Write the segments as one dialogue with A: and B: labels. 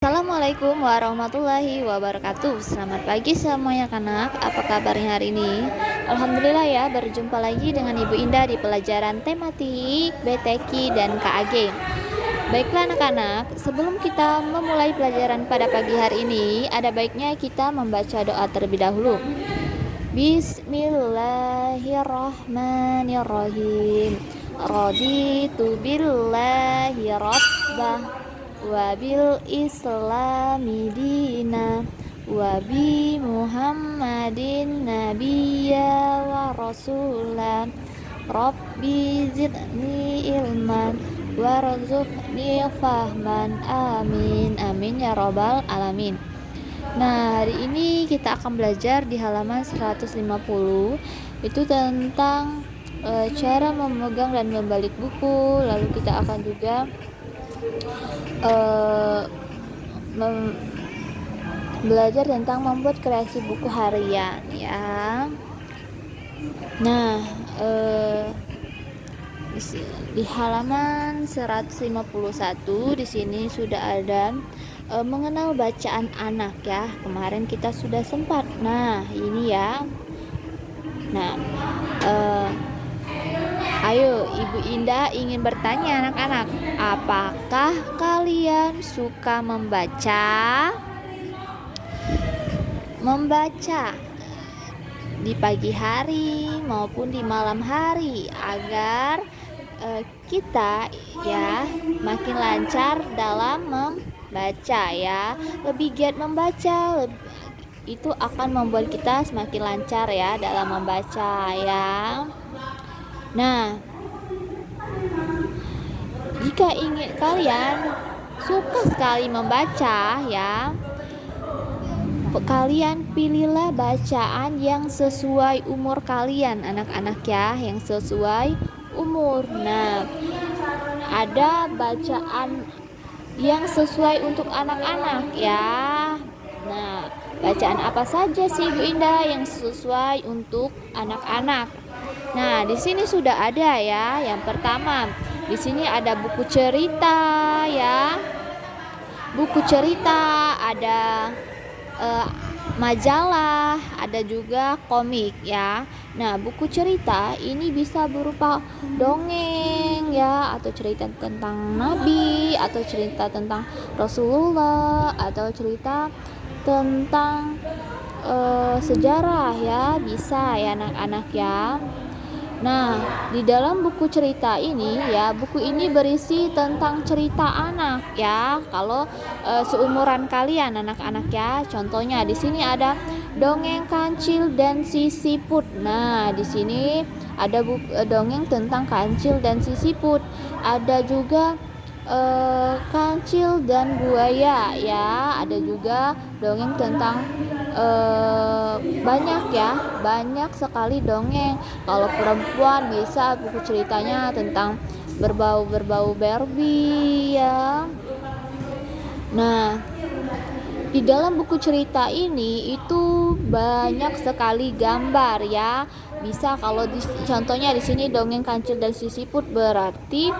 A: Assalamualaikum warahmatullahi wabarakatuh. Selamat pagi semuanya kanak. Apa kabarnya hari ini? Alhamdulillah ya, berjumpa lagi dengan Ibu Indah di pelajaran tematik BTQ dan KAG. Baiklah anak-anak, sebelum kita memulai pelajaran pada pagi hari ini, ada baiknya kita membaca doa terlebih dahulu. Bismillahirrahmanirrahim. Raditu billahi rabbah wabil islami dina wabi muhammadin nabiyya wa rasulah rabbi zidni ilman warzuqni fahman amin amin ya robbal alamin. Nah, hari ini kita akan belajar di halaman 150 itu tentang cara memegang dan membalik buku. Lalu kita akan juga belajar tentang membuat kreasi buku harian ya. Nah, di halaman 151 di sini sudah ada mengenal bacaan anak ya. Kemarin kita sudah sempat. Nah, ini ya. Nah, ayo Ibu Indah ingin bertanya anak-anak, apakah kalian suka membaca di pagi hari maupun di malam hari agar kita ya makin lancar dalam membaca ya. Lebih giat membaca itu akan membuat kita semakin lancar ya dalam membaca ya. Nah, jika ingin kalian suka sekali membaca ya, kalian pilihlah bacaan yang sesuai umur kalian anak-anak ya, yang sesuai umur. Nah, ada bacaan yang sesuai untuk anak-anak ya. Nah, bacaan apa saja sih Bu Indah yang sesuai untuk anak-anak? Nah, di sini sudah ada ya. Yang pertama, di sini ada buku cerita ya. Buku cerita, ada majalah, ada juga komik ya. Nah, buku cerita ini bisa berupa dongeng ya, atau cerita tentang Nabi, atau cerita tentang Rasulullah, atau cerita tentang sejarah ya, bisa ya anak-anak ya. Nah, di dalam buku cerita ini ya, buku ini berisi tentang cerita anak ya. Kalau seumuran kalian anak-anak ya, contohnya di sini ada dongeng Kancil dan Sisiput. Nah, di sini ada dongeng tentang Kancil dan Sisiput. Ada juga Kancil dan buaya ya. Ada juga dongeng tentang banyak sekali dongeng. Kalau perempuan bisa buku ceritanya tentang berbau Barbie ya. Nah, di dalam buku cerita ini itu banyak sekali gambar ya. Bisa kalau contohnya di sini dongeng Kancil dan Sisiput, berarti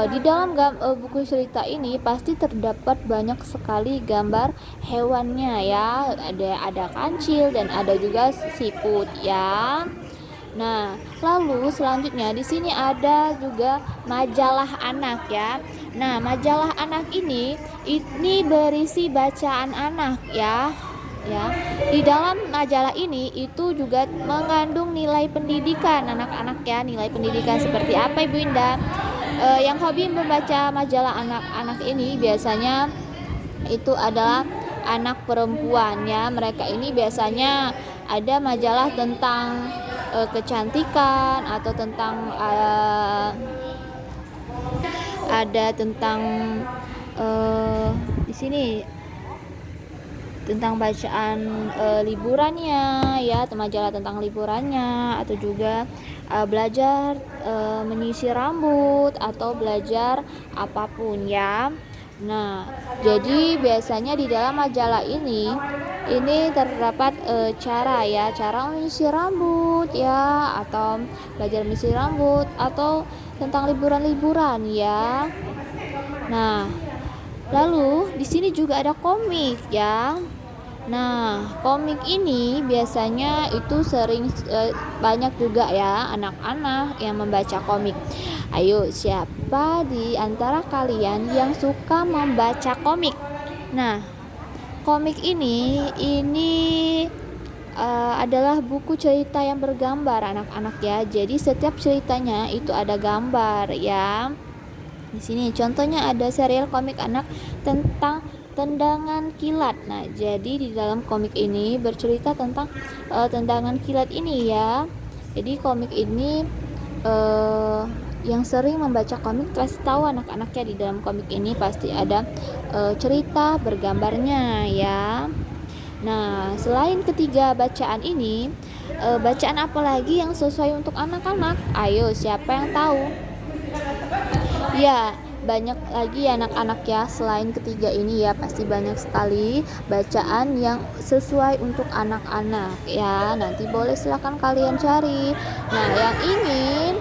A: di dalam buku cerita ini pasti terdapat banyak sekali gambar hewannya ya. Ada kancil dan ada juga siput ya. Nah, lalu selanjutnya di sini ada juga majalah anak ya. Nah, majalah anak ini berisi bacaan anak ya. Ya, di dalam majalah ini itu juga mengandung nilai pendidikan anak-anak ya. Nilai pendidikan seperti apa Ibu Indah? Yang hobi membaca majalah anak-anak ini biasanya itu adalah anak perempuan ya. Mereka ini biasanya ada majalah tentang kecantikan atau tentang ada tentang di sini tentang bacaan liburannya ya, majalah tentang liburannya, atau juga belajar menyisir rambut atau belajar apapun ya. Nah, jadi biasanya di dalam majalah ini terdapat cara menyisir rambut ya, atau belajar menyisir rambut, atau tentang liburan-liburan ya. Nah, Lalu di sini juga ada komik ya. Nah, komik ini biasanya itu sering banyak juga ya anak-anak yang membaca komik. Ayo, siapa di antara kalian yang suka membaca komik? Nah, komik ini adalah buku cerita yang bergambar anak-anak ya. Jadi setiap ceritanya itu ada gambar ya. Di sini contohnya ada serial komik anak tentang tendangan kilat. Nah, jadi di dalam komik ini bercerita tentang tendangan kilat ini ya. Jadi komik ini yang sering membaca komik pasti tahu anak-anaknya di dalam komik ini pasti ada cerita bergambarnya ya. Nah, selain ketiga bacaan ini, bacaan apa lagi yang sesuai untuk anak-anak? Ayo, siapa yang tahu? Ya, banyak lagi anak-anak ya selain ketiga ini ya, pasti banyak sekali bacaan yang sesuai untuk anak-anak ya. Nanti boleh silakan kalian cari. Nah, yang ingin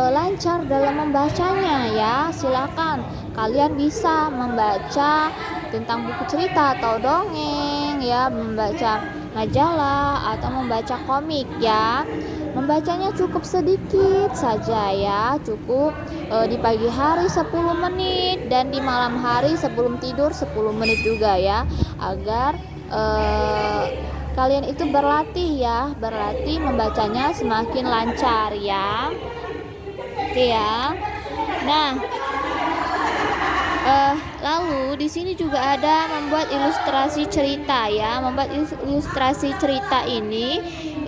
A: lancar dalam membacanya ya, silakan kalian bisa membaca tentang buku cerita atau dongeng ya, membaca majalah atau membaca komik ya. Membacanya cukup sedikit saja ya, cukup di pagi hari 10 menit dan di malam hari sebelum tidur 10 menit juga ya, agar kalian itu berlatih membacanya semakin lancar ya. Oke ya. Nah, lalu di sini juga ada membuat ilustrasi cerita ya. Membuat ilustrasi cerita ini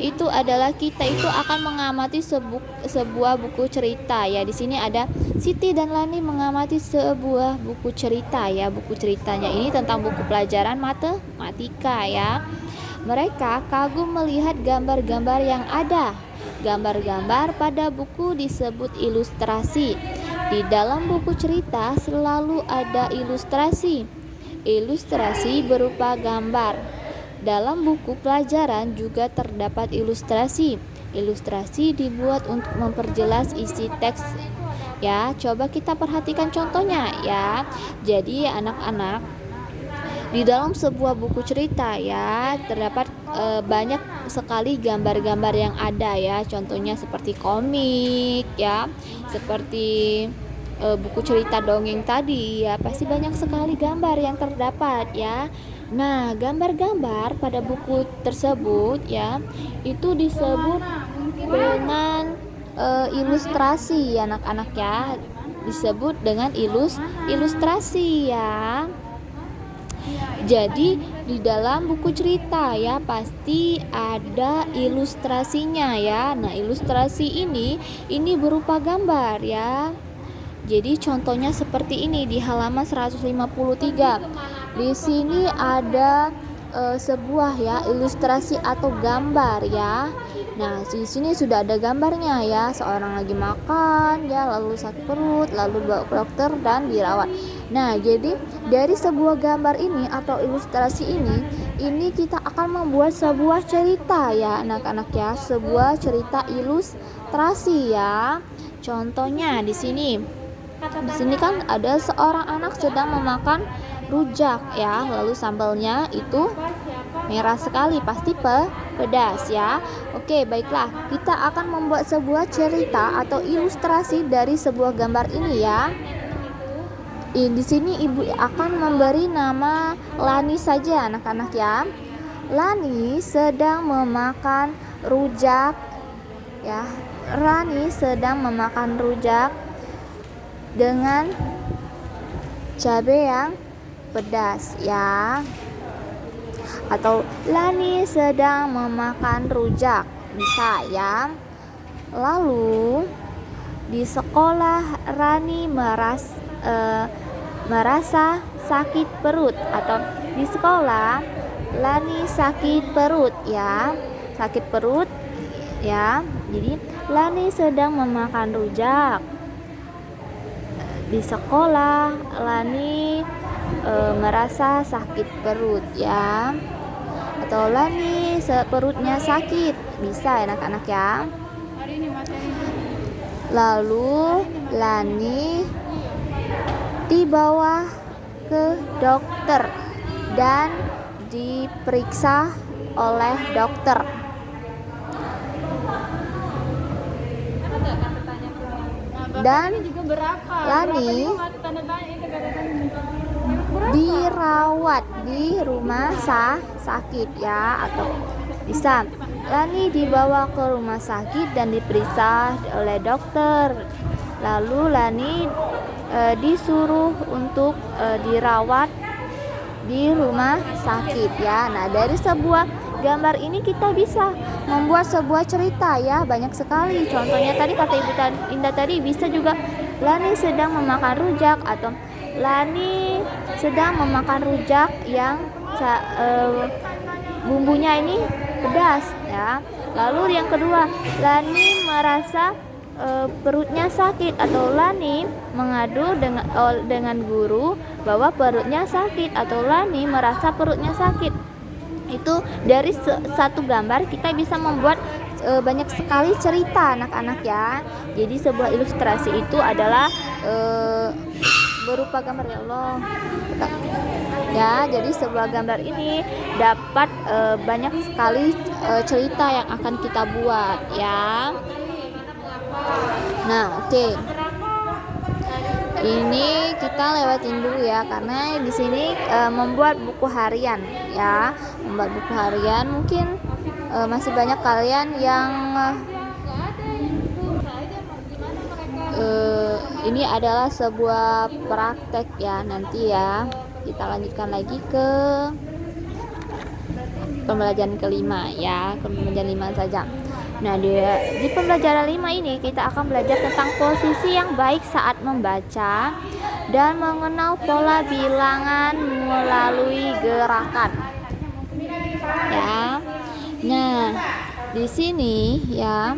A: itu adalah kita itu akan mengamati sebuah buku cerita ya. Di sini ada Siti dan Lani mengamati sebuah buku cerita ya. Buku ceritanya ini tentang buku pelajaran matematika ya. Mereka kagum melihat gambar-gambar yang ada. Gambar-gambar pada buku disebut ilustrasi. Di dalam buku cerita selalu ada ilustrasi. Ilustrasi berupa gambar. Dalam buku pelajaran juga terdapat ilustrasi. Ilustrasi dibuat untuk memperjelas isi teks. Ya, coba kita perhatikan contohnya ya. Jadi anak-anak, di dalam sebuah buku cerita ya terdapat banyak sekali gambar-gambar yang ada ya. Contohnya seperti komik ya, seperti buku cerita dongeng tadi ya, pasti banyak sekali gambar yang terdapat ya. Nah, gambar-gambar pada buku tersebut ya itu disebut dengan ilustrasi ya anak-anak ya, disebut dengan ilustrasi ya. Jadi di dalam buku cerita ya pasti ada ilustrasinya ya. Nah, ilustrasi ini berupa gambar ya. Jadi contohnya seperti ini di halaman 153. Di sini ada sebuah ya ilustrasi atau gambar ya. Nah, di sini sudah ada gambarnya ya, seorang lagi makan ya, lalu sakit perut, lalu bawa ke dokter dan dirawat. Nah, jadi dari sebuah gambar ini atau ilustrasi ini kita akan membuat sebuah cerita ya anak-anak ya, sebuah cerita ilustrasi ya. Contohnya di sini kan ada seorang anak sedang memakan rujak ya, lalu sambalnya itu merah sekali, pasti pedas ya. Oke, baiklah, kita akan membuat sebuah cerita atau ilustrasi dari sebuah gambar ini ya. Di sini ibu akan memberi nama Lani saja anak-anak ya. Lani sedang memakan rujak ya. Lani sedang memakan rujak dengan cabai yang pedas ya. Atau Lani sedang memakan rujak, bisa ya. Lalu di sekolah Rani merasa sakit perut, atau di sekolah Lani sakit perut ya, sakit perut ya. Jadi Lani sedang memakan rujak. Di sekolah Lani merasa sakit perut ya, atau Lani perutnya sakit, bisa anak-anak ya. Lalu Lani dibawa ke dokter dan diperiksa oleh dokter. Dan Lani dirawat di rumah sakit ya, atau bisa Lani dibawa ke rumah sakit dan diperiksa oleh dokter. Lalu Lani disuruh untuk dirawat di rumah sakit ya. Nah, dari sebuah gambar ini kita bisa membuat sebuah cerita ya, banyak sekali. Contohnya tadi kata Ibu Indah tadi, bisa juga Lani sedang memakan rujak, atau Lani sedang memakan rujak yang bumbunya ini pedas ya. Lalu yang kedua, Lani merasa perutnya sakit, atau Lani mengadu dengan guru bahwa perutnya sakit, atau Lani merasa perutnya sakit. Itu dari satu gambar kita bisa membuat banyak sekali cerita anak-anak ya. Jadi sebuah ilustrasi itu adalah berupa gambar, ya Allah ya. Jadi sebuah gambar ini dapat banyak sekali cerita yang akan kita buat ya. Nah, oke. Ini kita lewatin dulu ya, karena di sini membuat buku harian ya. Membuat buku harian mungkin masih banyak kalian yang ini adalah sebuah praktek ya. Nanti ya kita lanjutkan lagi ke pembelajaran kelima ya, pembelajaran 5 saja. Nah, di pembelajaran 5 ini kita akan belajar tentang posisi yang baik saat membaca dan mengenal pola bilangan melalui gerakan. Ya. Nah, di sini ya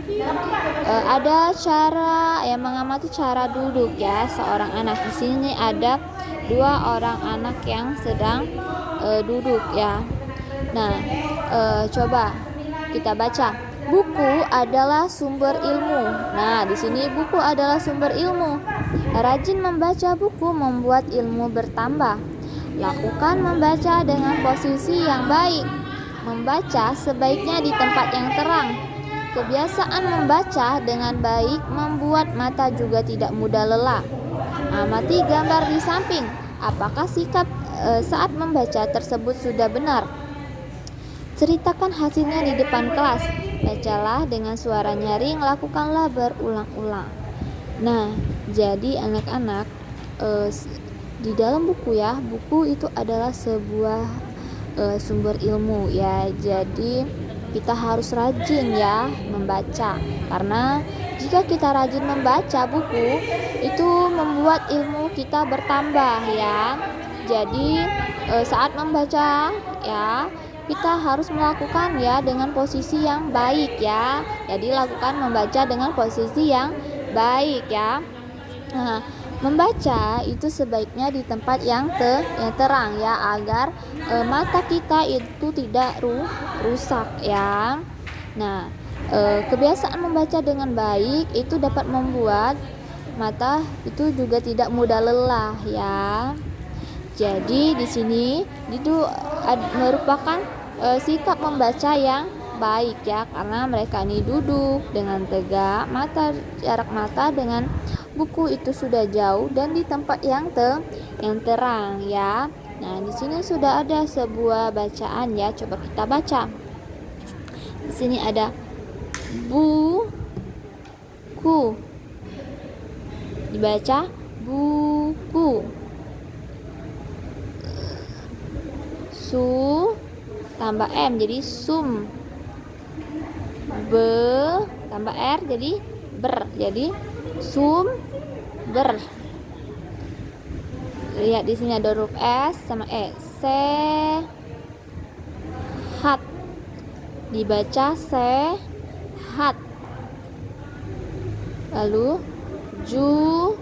A: ada cara mengamati cara duduk ya seorang anak. Di sini ada 2 orang anak yang sedang duduk ya. Nah, coba kita baca. Buku adalah sumber ilmu. Nah, di sini buku adalah sumber ilmu. Rajin membaca buku membuat ilmu bertambah. Lakukan membaca dengan posisi yang baik. Membaca sebaiknya di tempat yang terang. Kebiasaan membaca dengan baik membuat mata juga tidak mudah lelah. Amati gambar di samping. Apakah sikap saat membaca tersebut sudah benar? Ceritakan hasilnya di depan kelas. Bacalah dengan suara nyaring, lakukanlah berulang-ulang. Nah, jadi anak-anak di dalam buku ya, buku itu adalah sebuah sumber ilmu ya. Jadi kita harus rajin ya membaca, karena jika kita rajin membaca buku itu membuat ilmu kita bertambah ya. Jadi saat membaca ya, kita harus melakukan ya dengan posisi yang baik ya. Jadi lakukan membaca dengan posisi yang baik ya. Nah, membaca itu sebaiknya di tempat yang terang ya, agar mata kita itu tidak rusak ya. Nah, kebiasaan membaca dengan baik itu dapat membuat mata itu juga tidak mudah lelah ya. Jadi di sini itu merupakan sikap membaca yang baik ya, karena mereka ini duduk dengan tegak, jarak mata dengan buku itu sudah jauh dan di tempat yang terang ya. Nah, di sini sudah ada sebuah bacaan ya, coba kita baca. Di sini ada buku, dibaca buku. Su tambah M jadi sum. Be tambah R jadi ber, jadi sum ber. Lihat di sini ada huruf S sama E. Sehat, dibaca sehat. Lalu judul,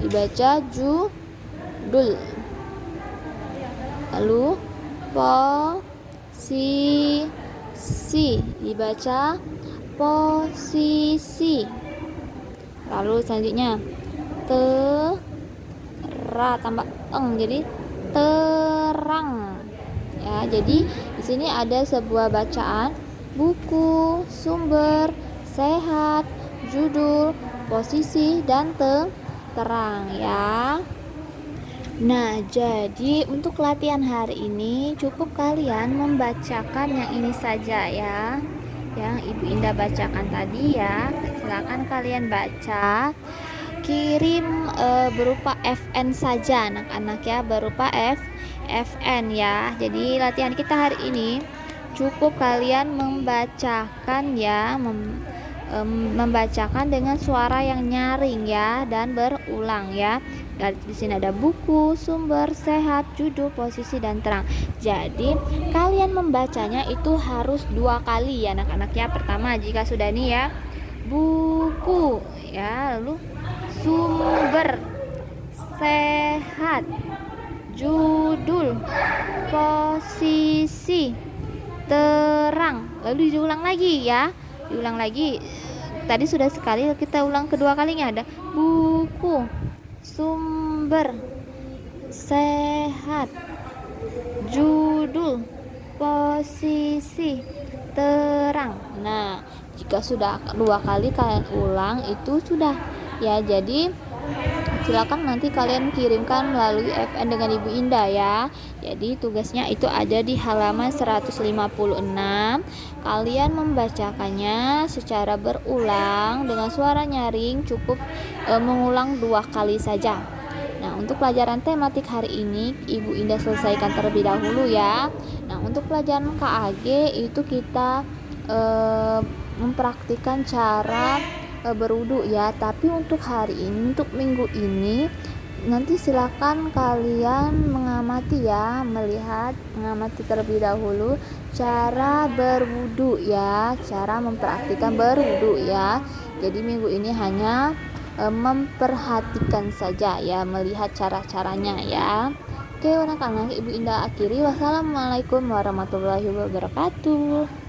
A: dibaca judul. Lalu posisi, dibaca posisi. Lalu selanjutnya ra tambah eng jadi terang. Ya, jadi di sini ada sebuah bacaan buku, sumber, sehat, judul, posisi dan terang ya. Nah, jadi untuk latihan hari ini cukup kalian membacakan yang ini saja ya, yang Ibu Indah bacakan tadi ya. Silakan kalian baca, kirim berupa FN saja anak-anak ya, berupa FN ya. Jadi latihan kita hari ini cukup kalian membacakan ya, membacakan dengan suara yang nyaring ya dan berulang ya. Di sini ada buku, sumber, sehat, judul, posisi dan terang. Jadi kalian membacanya itu harus 2 kali ya anak-anak ya. Pertama jika sudah nih ya, buku ya, lalu sumber, sehat, judul, posisi, terang. Lalu diulang lagi ya. Diulang lagi. Tadi sudah sekali, kita ulang kedua kalinya. Ada buku, sumber, sehat, judul, posisi, terang. Nah, jika sudah 2 kali kalian ulang itu sudah ya. Jadi silakan nanti kalian kirimkan melalui FN dengan Ibu Indah ya. Jadi tugasnya itu ada di halaman 156. Kalian membacakannya secara berulang dengan suara nyaring, cukup mengulang 2 kali saja. Nah, untuk pelajaran tematik hari ini Ibu Indah selesaikan terlebih dahulu ya. Nah, untuk pelajaran KAG itu kita mempraktikkan cara berwudu ya. Tapi untuk hari ini, untuk minggu ini nanti silakan kalian mengamati ya, mengamati terlebih dahulu cara berwudu ya, cara mempraktikkan berwudu ya. Jadi minggu ini hanya memperhatikan saja ya, melihat cara-caranya ya. Oke anak-anak, Ibu Indah akhiri. Wassalamualaikum warahmatullahi wabarakatuh.